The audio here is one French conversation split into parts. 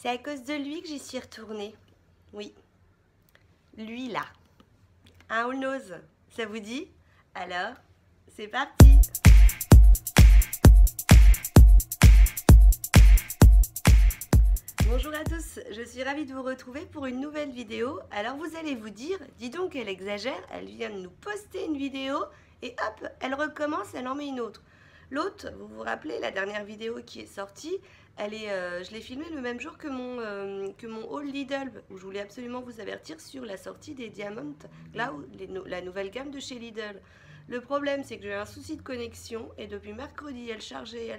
C'est à cause de lui que j'y suis retournée. Oui, lui là. Un all nose, ça vous dit? Alors, c'est parti! Bonjour à tous, je suis ravie de vous retrouver pour une nouvelle vidéo. Alors vous allez vous dire, dis donc elle exagère, elle vient de nous poster une vidéo et hop, elle recommence, elle en met une autre. L'autre, vous vous rappelez, la dernière vidéo qui est sortie, je l'ai filmée le même jour que mon haul Lidl, où je voulais absolument vous avertir sur la sortie des Diamond Glow, la nouvelle gamme de chez Lidl. Le problème, c'est que j'ai eu un souci de connexion et depuis mercredi, elle chargeait.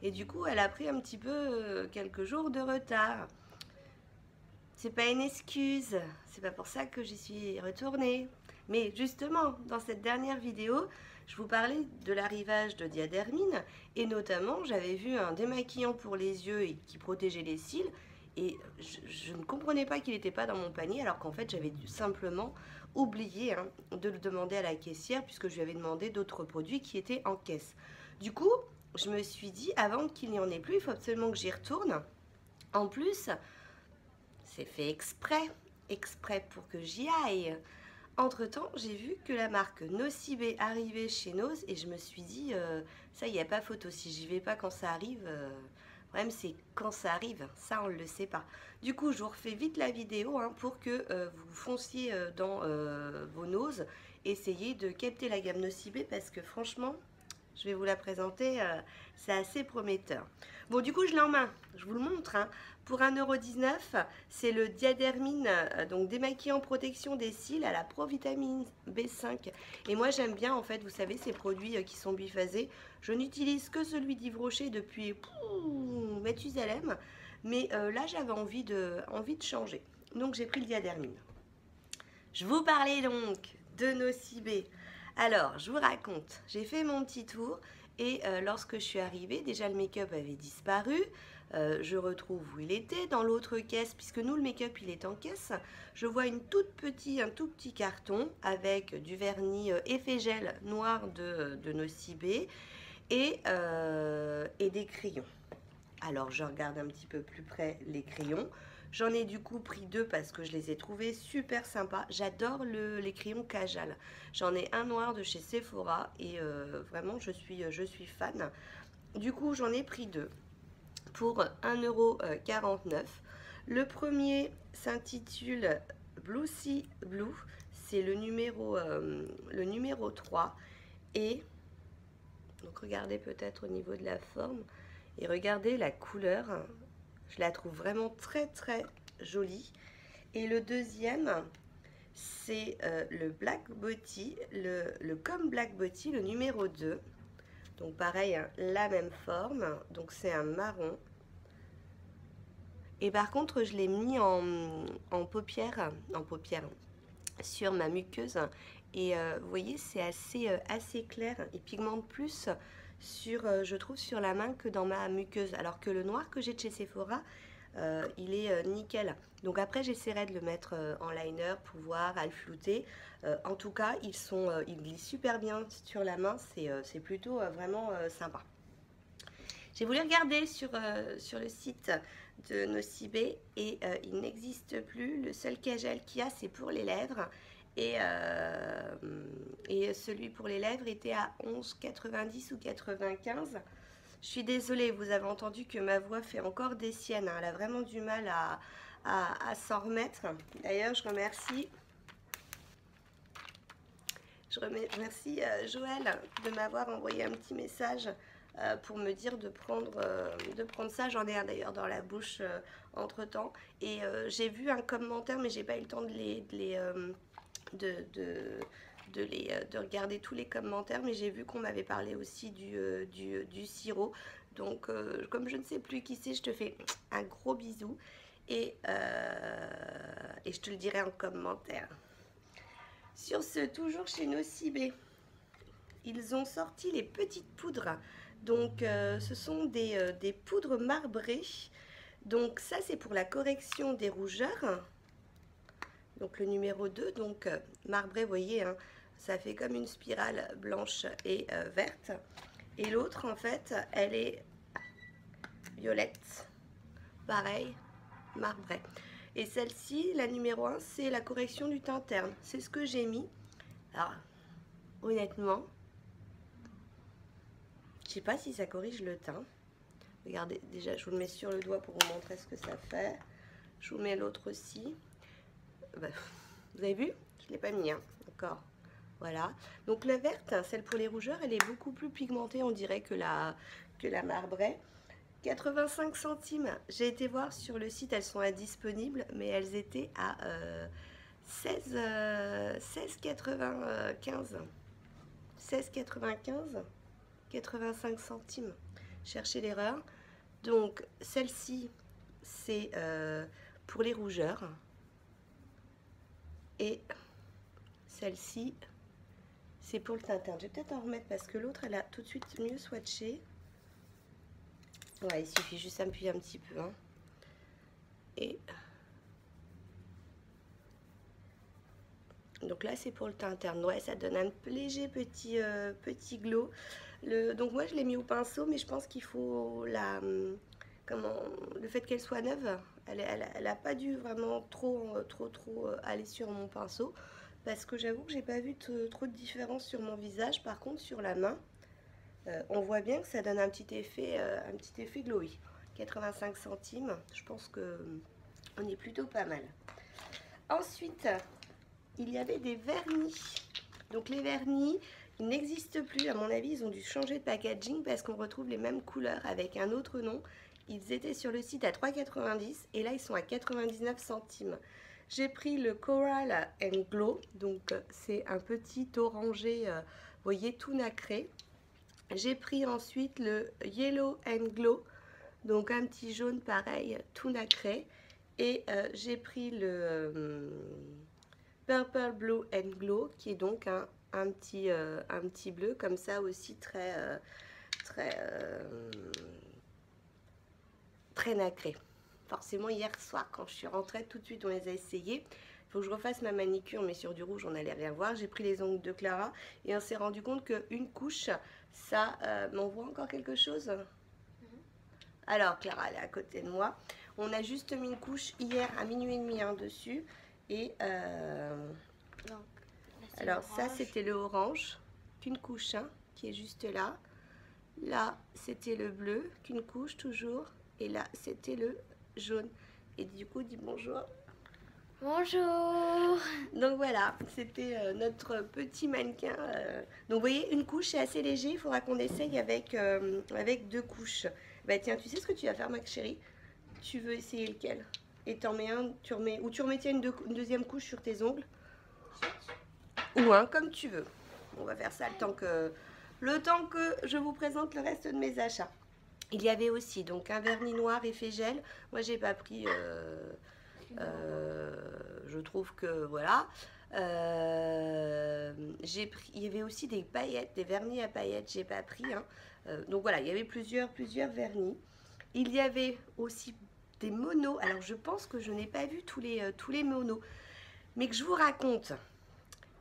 Et du coup, elle a pris un petit peu quelques jours de retard. C'est pas une excuse, c'est pas pour ça que j'y suis retournée. Mais justement, dans cette dernière vidéo, je vous parlais de l'arrivage de Diadermine et notamment, j'avais vu un démaquillant pour les yeux et qui protégeait les cils et je ne comprenais pas qu'il n'était pas dans mon panier alors qu'en fait, j'avais simplement oublié de le demander à la caissière puisque je lui avais demandé d'autres produits qui étaient en caisse. Du coup, je me suis dit, avant qu'il n'y en ait plus, il faut absolument que j'y retourne. En plus, c'est fait exprès pour que j'y aille. Entre-temps, j'ai vu que la marque Nocibé arrivait chez Nose et je me suis dit, ça, il n'y a pas photo. Si j'y vais pas quand ça arrive, le problème c'est quand ça arrive, ça on ne le sait pas. Du coup, je vous refais vite la vidéo pour que vous fonciez dans vos Nose, essayez de capter la gamme Nocibé parce que franchement, je vais vous la présenter, c'est assez prometteur. Bon, du coup, je l'ai en main, je vous le montre. Pour 1,19 €, c'est le Diadermine, donc démaquillant protection des cils à la provitamine B5. Et moi, j'aime bien, en fait, vous savez, ces produits qui sont biphasés. Je n'utilise que celui d'Yves Rocher depuis Mathusalem. Mais là, j'avais envie de changer. Donc, j'ai pris le Diadermine. Je vous parlais donc de Nocibé. Alors, je vous raconte, j'ai fait mon petit tour et lorsque je suis arrivée, déjà le make-up avait disparu. Je retrouve où il était, dans l'autre caisse, puisque nous le make-up il est en caisse. Je vois un tout petit carton avec du vernis effet gel noir de Nocibé et des crayons. Alors je regarde un petit peu plus près les crayons. J'en ai du coup pris deux parce que je les ai trouvés super sympas. J'adore les crayons Kajal. J'en ai un noir de chez Sephora et vraiment je suis fan. Du coup j'en ai pris deux pour 1,49 €. Le premier s'intitule Blue Sea Blue. C'est le numéro 3. Et donc regardez peut-être au niveau de la forme. Et regardez la couleur. Je la trouve vraiment très jolie. Et le deuxième, c'est le Black Body, le Comme Black Body, le numéro 2. Donc pareil, la même forme. Donc c'est un marron. Et par contre, je l'ai mis en paupière sur ma muqueuse. Et vous voyez, c'est assez clair. Il pigmente plus je trouve, sur la main que dans ma muqueuse. Alors que le noir que j'ai de chez Sephora, il est nickel. Donc après, j'essaierai de le mettre en liner pour voir, à le flouter. En tout cas, ils glissent super bien sur la main. C'est plutôt vraiment sympa. J'ai voulu regarder sur le site de Nocibé et il n'existe plus. Le seul Kajal qu'il y a, c'est pour les lèvres. Et celui pour les lèvres était à 11,90 ou 95. Je suis désolée, vous avez entendu que ma voix fait encore des siennes. Elle a vraiment du mal à s'en remettre. D'ailleurs, je remercie Joël de m'avoir envoyé un petit message pour me dire de prendre ça. J'en ai un d'ailleurs dans la bouche entre temps. Et j'ai vu un commentaire, mais j'ai pas eu le temps de regarder tous les commentaires, mais j'ai vu qu'on m'avait parlé aussi du sirop. Donc comme je ne sais plus qui c'est, je te fais un gros bisou et je te le dirai en commentaire. Sur ce, toujours chez Nocibé, ils ont sorti les petites poudres. Donc ce sont des poudres marbrées. Donc ça c'est pour la correction des rougeurs. Donc le numéro 2, donc marbré, vous voyez, ça fait comme une spirale blanche et verte. Et l'autre, en fait, elle est violette. pareil, marbré. Et celle-ci, la numéro 1, c'est la correction du teint terne. C'est ce que j'ai mis. Alors, honnêtement, je sais pas si ça corrige le teint. Regardez, déjà, je vous le mets sur le doigt pour vous montrer ce que ça fait. Je vous mets l'autre aussi. Bah, vous avez vu? Je ne l'ai pas mis, hein. D'accord. Voilà. Donc la verte, celle pour les rougeurs, elle est beaucoup plus pigmentée, on dirait, que la marbrée. 85 centimes. J'ai été voir sur le site, elles sont indisponibles, mais elles étaient à 16,95. 16,95, 85 centimes. Cherchez l'erreur. Donc celle-ci, c'est pour les rougeurs. Et celle-ci, c'est pour le teint terne. Je vais peut-être en remettre parce que l'autre, elle a tout de suite mieux swatché. Ouais, il suffit juste d'appuyer un petit peu. Hein. Et donc là, c'est pour le teint terne. Ouais, ça donne un léger petit glow. Donc moi, je l'ai mis au pinceau, mais je pense qu'il faut le fait qu'elle soit neuve, elle a pas dû vraiment trop aller sur mon pinceau. Parce que j'avoue que j'ai pas vu trop de différence sur mon visage. Par contre, sur la main, on voit bien que ça donne un petit effet glowy. 85 centimes, je pense que on est plutôt pas mal. Ensuite, il y avait des vernis. Donc les vernis, ils n'existent plus. À mon avis, ils ont dû changer de packaging parce qu'on retrouve les mêmes couleurs avec un autre nom. Ils étaient sur le site à 3,90 et là, ils sont à 99 centimes. J'ai pris le Coral and Glow, donc c'est un petit orangé, vous voyez, tout nacré. J'ai pris ensuite le Yellow and Glow, donc un petit jaune pareil, tout nacré. Et j'ai pris le Purple Blue and Glow, qui est donc un petit bleu comme ça aussi très nacré. Forcément, hier soir, quand je suis rentrée, tout de suite, on les a essayés. Il faut que je refasse ma manicure, mais sur du rouge, on n'allait rien voir. J'ai pris les ongles de Clara et on s'est rendu compte qu'une couche, ça m'envoie encore quelque chose. Alors, Clara, elle est à côté de moi. On a juste mis une couche hier à minuit et demi dessus. Et donc, alors, ça, c'était le orange, qu'une couche, qui est juste là. Là, c'était le bleu, qu'une couche toujours. Et là, c'était le jaune. Et du coup, dis bonjour. Bonjour. Donc voilà, c'était notre petit mannequin. Donc vous voyez, une couche, c'est assez léger. Il faudra qu'on essaye avec 2 couches. Bah tiens, tu sais ce que tu vas faire, ma chérie? Tu veux essayer lequel? Et t'en mets un, tu remets tiens, une deuxième couche sur tes ongles. Ou un, comme tu veux. On va faire ça le temps que je vous présente le reste de mes achats. Il y avait aussi donc un vernis noir effet gel. Moi, j'ai pas pris. Je trouve que voilà. Il y avait aussi des paillettes, des vernis à paillettes. J'ai pas pris. Donc voilà, il y avait plusieurs vernis. Il y avait aussi des monos. Alors, je pense que je n'ai pas vu tous les monos, mais que je vous raconte.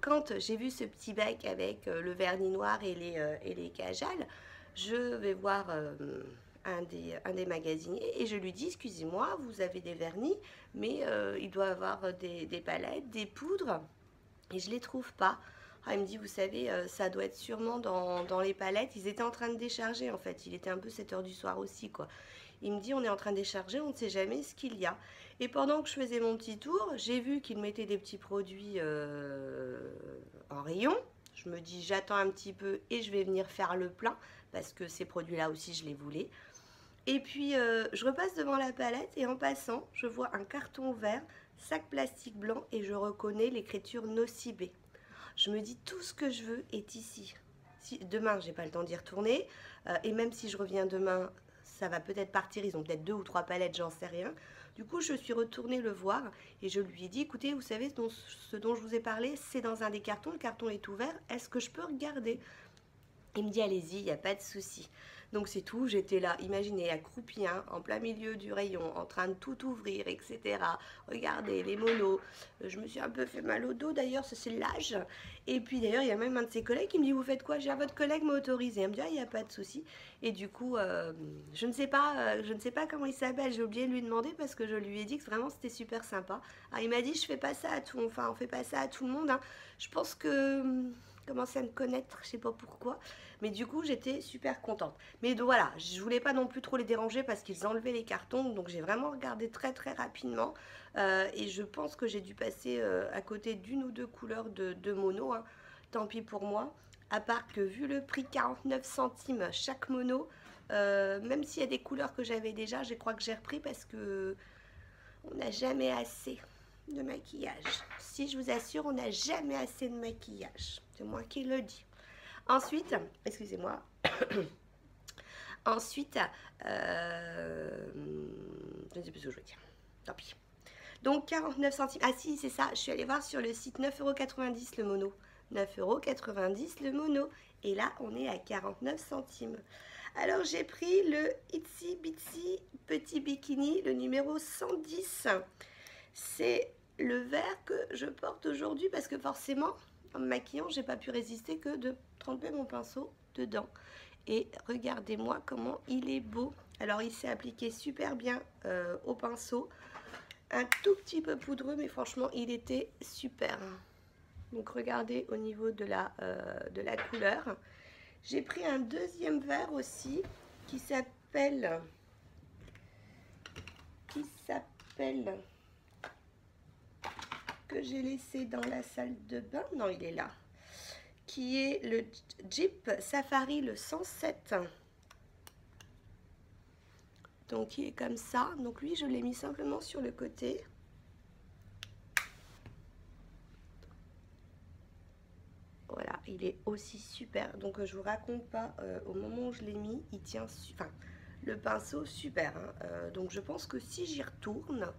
Quand j'ai vu ce petit bac avec le vernis noir et les cajales, je vais voir un des magasiniers et je lui dis, excusez-moi, vous avez des vernis, mais il doit avoir des palettes, des poudres, et je ne les trouve pas. Ah, il me dit, vous savez, ça doit être sûrement dans les palettes. Ils étaient en train de décharger, en fait. Il était un peu 7 h du soir aussi, quoi. Il me dit, on est en train de décharger, on ne sait jamais ce qu'il y a. Et pendant que je faisais mon petit tour, j'ai vu qu'il mettait des petits produits en rayon. Je me dis, j'attends un petit peu et je vais venir faire le plein, parce que ces produits-là aussi, je les voulais. Et puis, je repasse devant la palette et en passant, je vois un carton vert, sac plastique blanc et je reconnais l'écriture Nocibé. Je me dis, tout ce que je veux est ici. Demain, j'ai pas le temps d'y retourner. Et même si je reviens demain, ça va peut-être partir. Ils ont peut-être 2 ou 3 palettes, j'en sais rien. Du coup, je suis retournée le voir et je lui ai dit, écoutez, vous savez, ce dont je vous ai parlé, c'est dans un des cartons. Le carton est ouvert. Est-ce que je peux regarder? Il me dit, allez-y, il n'y a pas de souci. Donc c'est tout, j'étais là, imaginez, accroupie, hein, en plein milieu du rayon, en train de tout ouvrir, etc. Regardez les monos, je me suis un peu fait mal au dos d'ailleurs, ça c'est l'âge. Et puis d'ailleurs, il y a même un de ses collègues qui me dit, vous faites quoi? J'ai votre collègue m'a autorisé. Elle me dit, ah, il n'y a pas de souci. Et du coup, je ne sais pas comment il s'appelle, j'ai oublié de lui demander parce que je lui ai dit que vraiment c'était super sympa. Alors il m'a dit, je fais pas ça à tout, enfin on fait pas ça à tout le monde, hein. Je pense que commençait à me connaître, je sais pas pourquoi, mais du coup j'étais super contente. Mais donc, voilà, je voulais pas non plus trop les déranger parce qu'ils enlevaient les cartons, donc j'ai vraiment regardé très très rapidement et je pense que j'ai dû passer à côté d'une ou deux couleurs de mono, hein. Tant pis pour moi, à part que vu le prix 49 centimes chaque mono, même s'il y a des couleurs que j'avais déjà, je crois que j'ai repris parce que on n'a jamais assez de maquillage. Si, je vous assure, on n'a jamais assez de maquillage. C'est moi qui le dis. Ensuite, excusez-moi. Ensuite, je ne sais plus ce que je veux dire. Tant pis. Donc 49 centimes. Ah si, c'est ça. Je suis allée voir sur le site 9,90 € le mono. 9,90 € le mono. Et là, on est à 49 centimes. Alors, j'ai pris le Itsy Bitsy Petit Bikini, le numéro 110. C'est le vert que je porte aujourd'hui parce que forcément, en me maquillant, j'ai pas pu résister que de tremper mon pinceau dedans. Et regardez-moi comment il est beau. Alors, il s'est appliqué super bien au pinceau. Un tout petit peu poudreux, mais franchement, il était super. Donc, regardez au niveau de la couleur. J'ai pris un deuxième vert aussi qui s'appelle que j'ai laissé dans la salle de bain. Non, il est là. Qui est le Jeep Safari le 107. Donc, il est comme ça. Donc, lui, je l'ai mis simplement sur le côté. Voilà, il est aussi super. Donc, je vous raconte pas, au moment où je l'ai mis, il tient... Enfin, le pinceau, super. Hein. Donc, je pense que si j'y retourne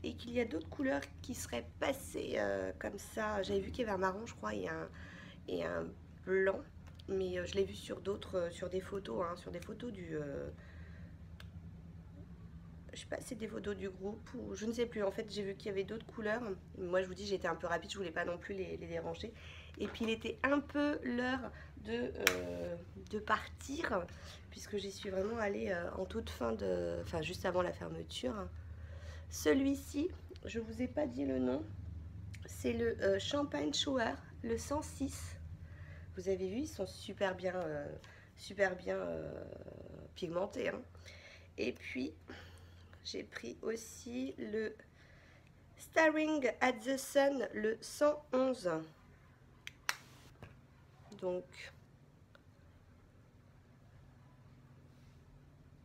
et qu'il y a d'autres couleurs qui seraient passées comme ça... J'avais vu qu'il y avait un marron, je crois, et un blanc. Mais je l'ai vu sur d'autres, sur des photos, hein, sur des photos du... je sais pas, c'est des photos du groupe ou je ne sais plus. En fait, j'ai vu qu'il y avait d'autres couleurs. Moi, je vous dis, j'étais un peu rapide, je voulais pas non plus les déranger. Et puis, il était un peu l'heure de partir, puisque j'y suis vraiment allée en toute fin de... Enfin, juste avant la fermeture. Celui-ci, je vous ai pas dit le nom. C'est le Champagne Shower, le 106. Vous avez vu, ils sont super bien pigmentés. Hein. Et puis... j'ai pris aussi le Staring at the Sun, le 111.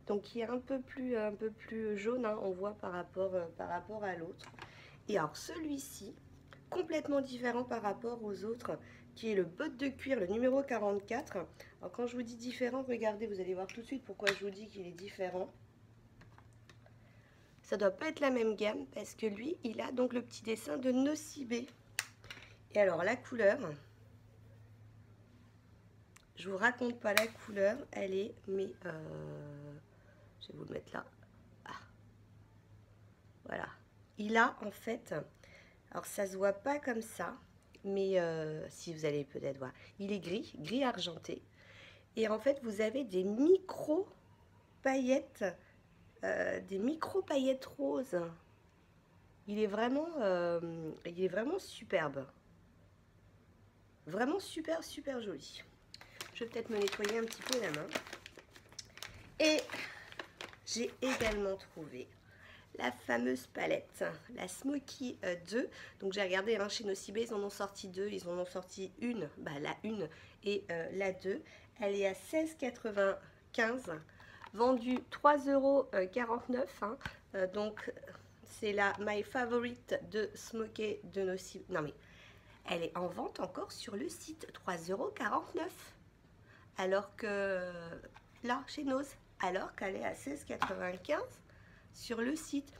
Donc il est un peu plus jaune, hein, on voit par rapport à l'autre. Et alors celui-ci, complètement différent par rapport aux autres, qui est le botte de cuir, le numéro 44. Alors quand je vous dis différent, regardez, vous allez voir tout de suite pourquoi je vous dis qu'il est différent. Ça doit pas être la même gamme parce que lui, il a donc le petit dessin de Nocibé. Et alors la couleur, je vous raconte pas la couleur, elle est, mais je vais vous le mettre là. Ah. Voilà. Il a en fait, alors ça se voit pas comme ça, mais si vous allez peut-être voir, il est gris argenté. Et en fait, vous avez des micro paillettes. Des micro paillettes roses. Il est vraiment superbe. Vraiment super joli. Je vais peut-être me nettoyer un petit peu la main. Et j'ai également trouvé la fameuse palette, la Smoky 2. Donc j'ai regardé hein, chez Nocibé, ils en ont sorti deux. Ils en ont sorti une, la une et la 2. Elle est à 16,95 €. Vendu 3,49 €. Hein. Donc, c'est la My Favorite de Smoky de Nocibé. Non, mais elle est en vente encore sur le site. 3,49 €. Alors que là, chez Nose, alors qu'elle est à 16,95 € sur le site.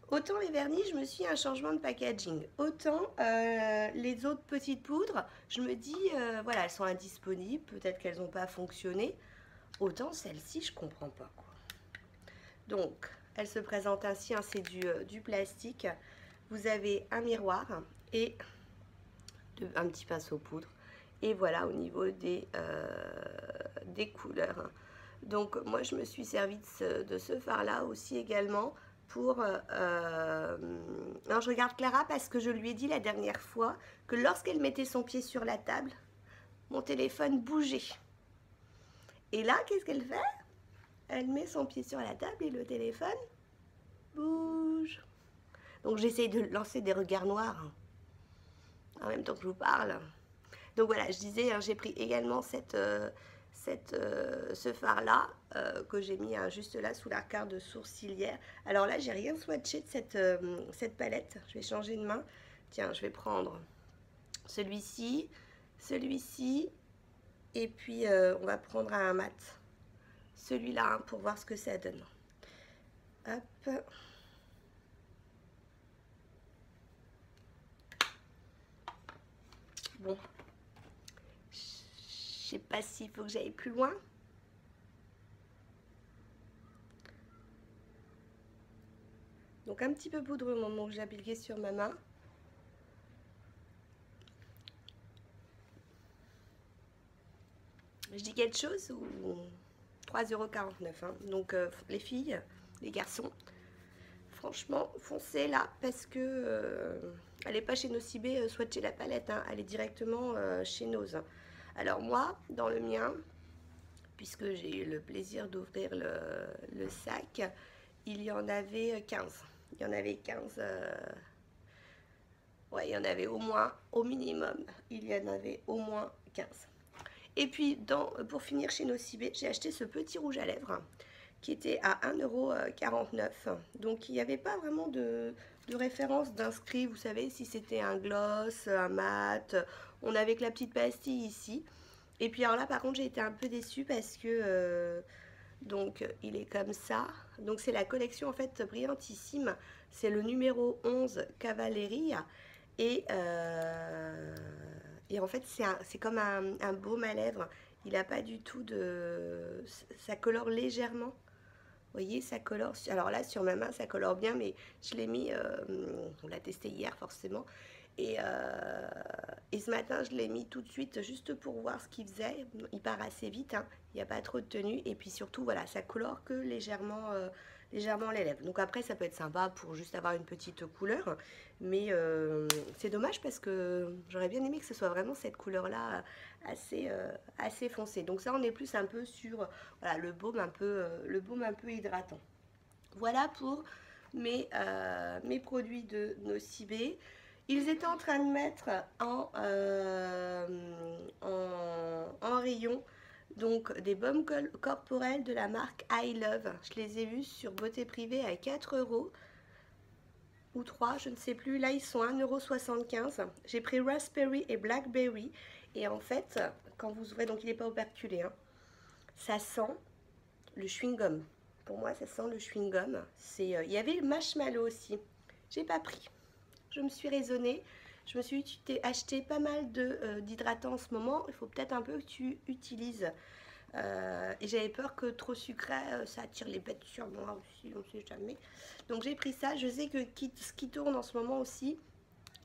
Autant les vernis, je me suis un changement de packaging. Autant les autres petites poudres, je me dis, voilà, elles sont indisponibles. Peut-être qu'elles n'ont pas fonctionné. Autant celle-ci, je comprends pas quoi. Donc, elle se présente ainsi, hein, c'est du plastique. Vous avez un miroir et un petit pinceau poudre. Et voilà au niveau des couleurs. Donc, moi, je me suis servi de ce fard-là aussi également pour... alors, je regarde Clara parce que je lui ai dit la dernière fois que lorsqu'elle mettait son pied sur la table, mon téléphone bougeait. Et là, qu'est-ce qu'elle fait? Elle met son pied sur la table et le téléphone bouge. Donc j'essaye de lancer des regards noirs en même temps que je vous parle. Donc voilà, je disais, hein, j'ai pris également ce fard-là que j'ai mis juste là sous l'arcade sourcilière. Alors là, j'ai rien swatché de cette palette. Je vais changer de main. Tiens, je vais prendre celui-ci, celui-ci, et puis on va prendre un mat. Celui-là, hein, pour voir ce que ça donne. Hop. Bon. Je sais pas s'il faut que j'aille plus loin. Donc un petit peu poudreux au moment où j'ai appliqué sur ma main. Je dis quelque chose ou 3,49 €, hein. Donc les filles, les garçons, franchement, foncez là parce que elle n'est pas chez Nocibé, swatcher la palette, hein, elle est directement chez Nose. Alors moi, dans le mien, puisque j'ai eu le plaisir d'ouvrir le sac, il y en avait 15. Il y en avait 15. Ouais, il y en avait au moins, au minimum, il y en avait au moins 15. Et puis, pour finir chez Nocibé, j'ai acheté ce petit rouge à lèvres qui était à 1,49 €. Donc, il n'y avait pas vraiment de référence d'inscrit. Vous savez, si c'était un gloss, un mat. On avait que la petite pastille ici. Et puis, alors là, par contre, j'ai été un peu déçue parce que... donc, il est comme ça. Donc, c'est la collection, en fait, brillantissime. C'est le numéro 11 Cavalleria. Et en fait, c'est comme un baume à lèvres. Il n'a pas du tout de... Ça colore légèrement. Vous voyez, ça colore... Alors là, sur ma main, ça colore bien, mais je l'ai mis... on l'a testé hier, forcément. Et ce matin, je l'ai mis tout de suite, juste pour voir ce qu'il faisait. Il part assez vite, hein. Il n'y a pas trop de tenue. Et puis surtout, voilà, ça colore que légèrement... légèrement les lèvres. Donc après, ça peut être sympa pour juste avoir une petite couleur. Mais c'est dommage parce que j'aurais bien aimé que ce soit vraiment cette couleur-là assez foncée. Donc ça, on est plus un peu sur voilà, le baume un peu hydratant. Voilà pour mes produits de Nocibé. Ils étaient en train de mettre en rayon donc des baumes corporels de la marque I Love. Je les ai vus sur Beauté Privée à 4 € ou 3, je ne sais plus. Là, ils sont à 1,75 €. J'ai pris Raspberry et Blackberry. Et en fait, quand vous ouvrez, donc il n'est pas operculé, hein, ça sent le chewing-gum. Pour moi, ça sent le chewing-gum. Il y avait le marshmallow aussi. J'ai pas pris. Je me suis raisonnée. Je me suis dit, tu t'es acheté pas mal d'hydratants en ce moment. Il faut peut-être un peu que tu utilises. Et j'avais peur que trop sucré, ça attire les bêtes sur moi aussi, on ne sait jamais. Donc j'ai pris ça. Je sais que ce qui tourne en ce moment aussi,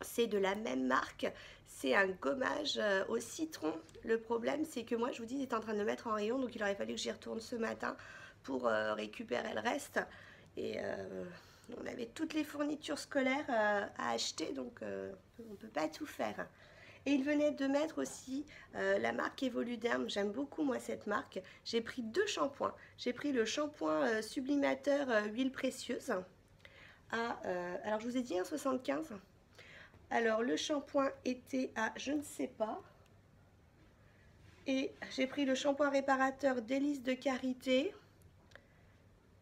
c'est de la même marque. C'est un gommage au citron. Le problème, c'est que moi, je vous dis, il est en train de le mettre en rayon. Donc il aurait fallu que j'y retourne ce matin pour récupérer le reste. Et on avait toutes les fournitures scolaires à acheter, donc on ne peut pas tout faire. Et il venait de mettre aussi la marque Evoluderm. J'aime beaucoup moi cette marque. J'ai pris 2 shampoings. J'ai pris le shampoing sublimateur huile précieuse. Alors je vous ai dit 1,75 €. Alors le shampoing était à je ne sais pas. Et j'ai pris le shampoing réparateur Délices de Karité.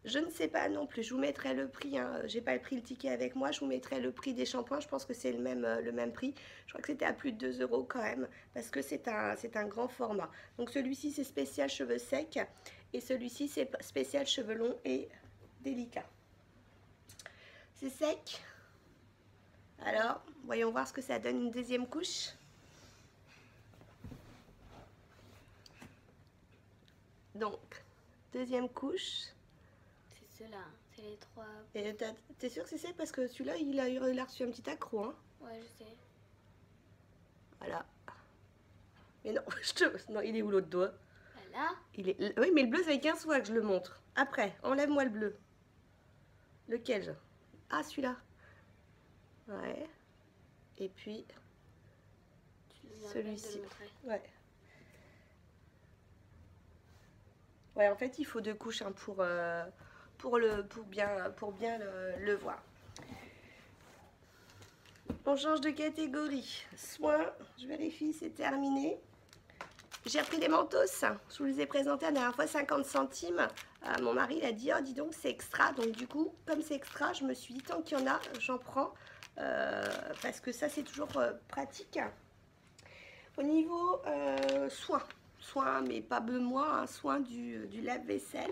Je ne sais pas non plus, je vous mettrai le prix, hein. J'ai pas pris le ticket avec moi, je vous mettrai le prix des shampoings, je pense que c'est le même prix. Je crois que c'était à plus de 2 € quand même, parce que c'est un grand format. Donc celui-ci c'est spécial cheveux secs, et celui-ci c'est spécial cheveux longs et délicats. C'est sec. Alors, voyons voir ce que ça donne une deuxième couche. Donc, deuxième couche. C'est ceux-là, c'est les 3. Et t'es sûre que c'est ça? Parce que celui-là, il a reçu un petit accro, hein. Ouais, je sais. Voilà. Mais non, non, il est où l'autre doigt? Là. Oui, mais le bleu, ça fait 15 fois que je le montre. Après, enlève-moi le bleu. Lequel? Ah, celui-là. Ouais. Et puis, celui-ci. Ouais. Ouais, en fait, il faut 2 couches, hein, pour bien le voir. On change de catégorie. Soins, je vérifie, c'est terminé. J'ai repris des mentos. Je vous les ai présentés la dernière fois, 50 centimes. Mon mari, il a dit, oh, dis donc, c'est extra. Donc, du coup, comme c'est extra, je me suis dit, tant qu'il y en a, j'en prends. Parce que ça, c'est toujours pratique. Au niveau soins, mais pas moi, hein, soins du lave-vaisselle.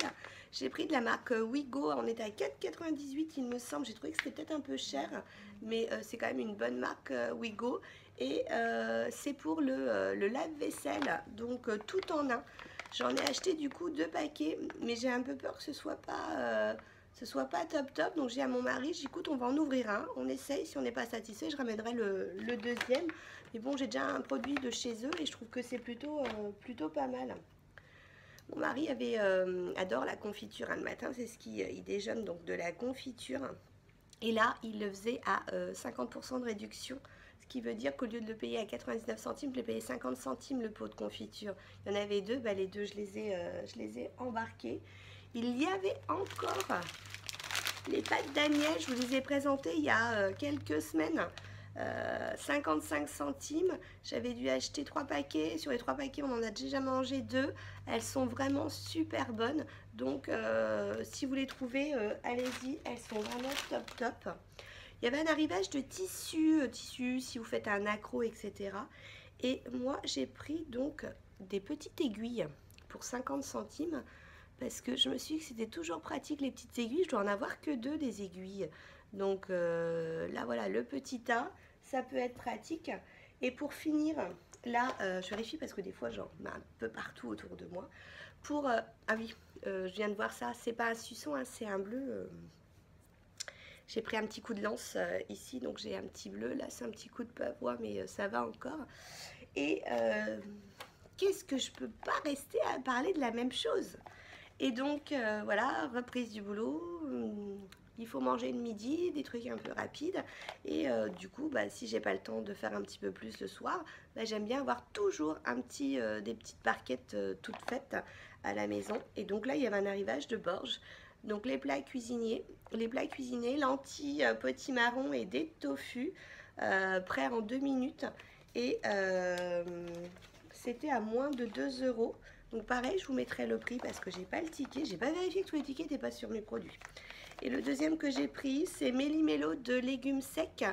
J'ai pris de la marque Wigo. On était à 4,98, il me semble. J'ai trouvé que c'était peut-être un peu cher, mais c'est quand même une bonne marque, Wigo. Et c'est pour le lave-vaisselle, donc tout en un. J'en ai acheté du coup 2 paquets, mais j'ai un peu peur que ce soit pas top. Donc j'ai dit à mon mari, j'écoute, on va en ouvrir un, on essaye, si on n'est pas satisfait, je ramènerai le deuxième. Mais bon, j'ai déjà un produit de chez eux et je trouve que c'est plutôt pas mal. Mon mari adore la confiture, hein. Le matin, c'est ce qu'il déjeune, donc de la confiture. Et là, il le faisait à 50% de réduction. Ce qui veut dire qu'au lieu de le payer à 99 centimes, je l'ai payé 50 centimes le pot de confiture. Il y en avait 2, bah les 2, je les ai embarqués. Il y avait encore les pâtes d'Agnès, je vous les ai présentées il y a quelques semaines. 55 centimes, j'avais dû acheter 3 paquets. Sur les 3 paquets, on en a déjà mangé 2. Elles sont vraiment super bonnes. Donc, si vous les trouvez, allez-y, elles sont vraiment top. Il y avait un arrivage de tissu, si vous faites un accro, etc. Et moi, j'ai pris donc des petites aiguilles pour 50 centimes. Parce que je me suis dit que c'était toujours pratique les petites aiguilles. Je dois en avoir que 2 des aiguilles. Donc là voilà, le petit tas, ça peut être pratique. Et pour finir, là, je vérifie parce que des fois j'en mets un peu partout autour de moi. Ah oui, je viens de voir ça, c'est pas un suçon, hein, c'est un bleu. J'ai pris un petit coup de lance ici, donc j'ai un petit bleu. Là, c'est un petit coup de pavois, mais ça va encore. Et qu'est-ce que je peux pas rester à parler de la même chose? Et donc, voilà, reprise du boulot. Il faut manger le midi, des trucs un peu rapides. Et du coup, bah, si j'ai pas le temps de faire un petit peu plus le soir, bah, j'aime bien avoir toujours des petites barquettes toutes faites à la maison. Et donc là, il y avait un arrivage de Borges. Donc les plats cuisinés, lentilles, potimarron et des tofu, prêts en 2 minutes. Et c'était à moins de 2 €. Donc pareil, je vous mettrai le prix parce que j'ai pas le ticket. J'ai pas vérifié que tous les tickets n'étaient pas sur mes produits. Et le deuxième que j'ai pris, c'est Méli-Mélo de légumes secs,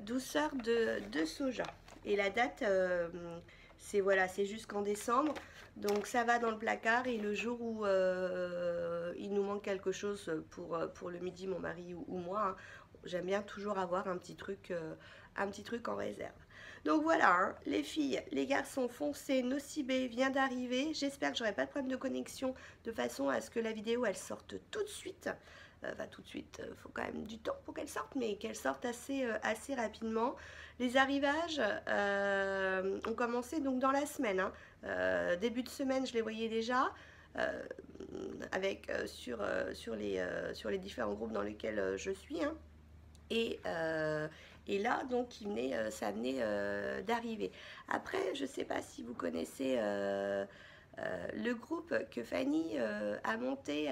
douceur de soja. Et la date, c'est jusqu'en décembre. Donc ça va dans le placard et le jour où il nous manque quelque chose pour le midi, mon mari ou moi, hein, j'aime bien toujours avoir un petit truc en réserve. Donc voilà, hein, les filles, les garçons, foncez, Nocibé vient d'arriver. J'espère que j'aurai pas de problème de connexion de façon à ce que la vidéo elle sorte tout de suite. Enfin tout de suite, faut quand même du temps pour qu'elle sorte, mais qu'elle sorte assez rapidement. Les arrivages ont commencé donc dans la semaine, hein. Début de semaine, je les voyais déjà. Sur les différents groupes dans lesquels je suis, hein. Et là, donc, ça venait d'arriver. Après, je ne sais pas si vous connaissez le groupe que Fanny a monté.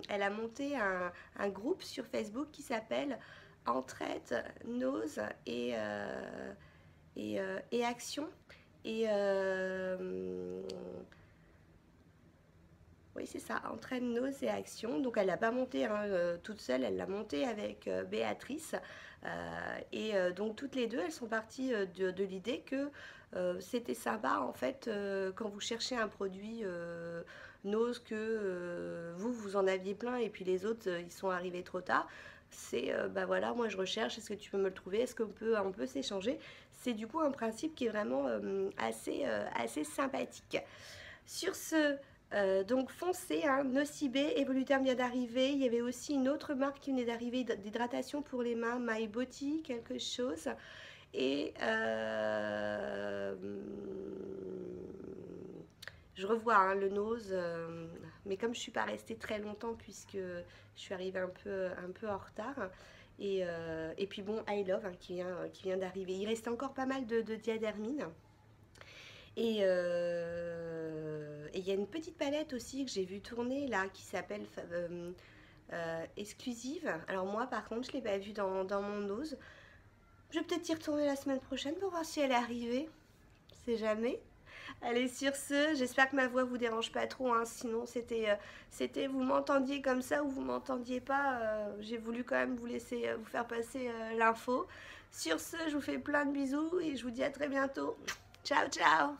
Elle a monté un groupe sur Facebook qui s'appelle Entraide, Nose et Action. Et oui, c'est ça, Entraîne, Nose et Action. Donc, elle l'a pas monté toute seule, elle l'a monté avec Béatrice. Donc, toutes les deux, elles sont parties de l'idée que c'était sympa, en fait, quand vous cherchez un produit Nose, que vous en aviez plein et puis les autres, ils sont arrivés trop tard. C'est, bah voilà, moi je recherche, est-ce que tu peux me le trouver, est-ce qu'on peut s'échanger? C'est du coup un principe qui est vraiment assez sympathique. Sur ce, Donc foncez, hein, Nocibé, Evoluterm vient d'arriver. Il y avait aussi une autre marque qui venait d'arriver d'hydratation pour les mains, My Body, quelque chose. Et je revois hein, le nose, mais comme je ne suis pas restée très longtemps puisque je suis arrivée un peu en retard. Et puis bon, I Love hein, qui vient d'arriver. Il restait encore pas mal de diadermine. Et il y a une petite palette aussi que j'ai vu tourner là qui s'appelle Exclusive. Alors moi par contre je ne l'ai pas vue dans mon nose. Je vais peut-être y retourner la semaine prochaine pour voir si elle est arrivée. Je sais jamais. Allez, sur ce, j'espère que ma voix vous dérange pas trop, hein. Sinon c'était vous m'entendiez comme ça ou vous m'entendiez pas, j'ai voulu quand même vous laisser vous faire passer l'info. Sur ce, je vous fais plein de bisous et je vous dis à très bientôt. Ciao, ciao.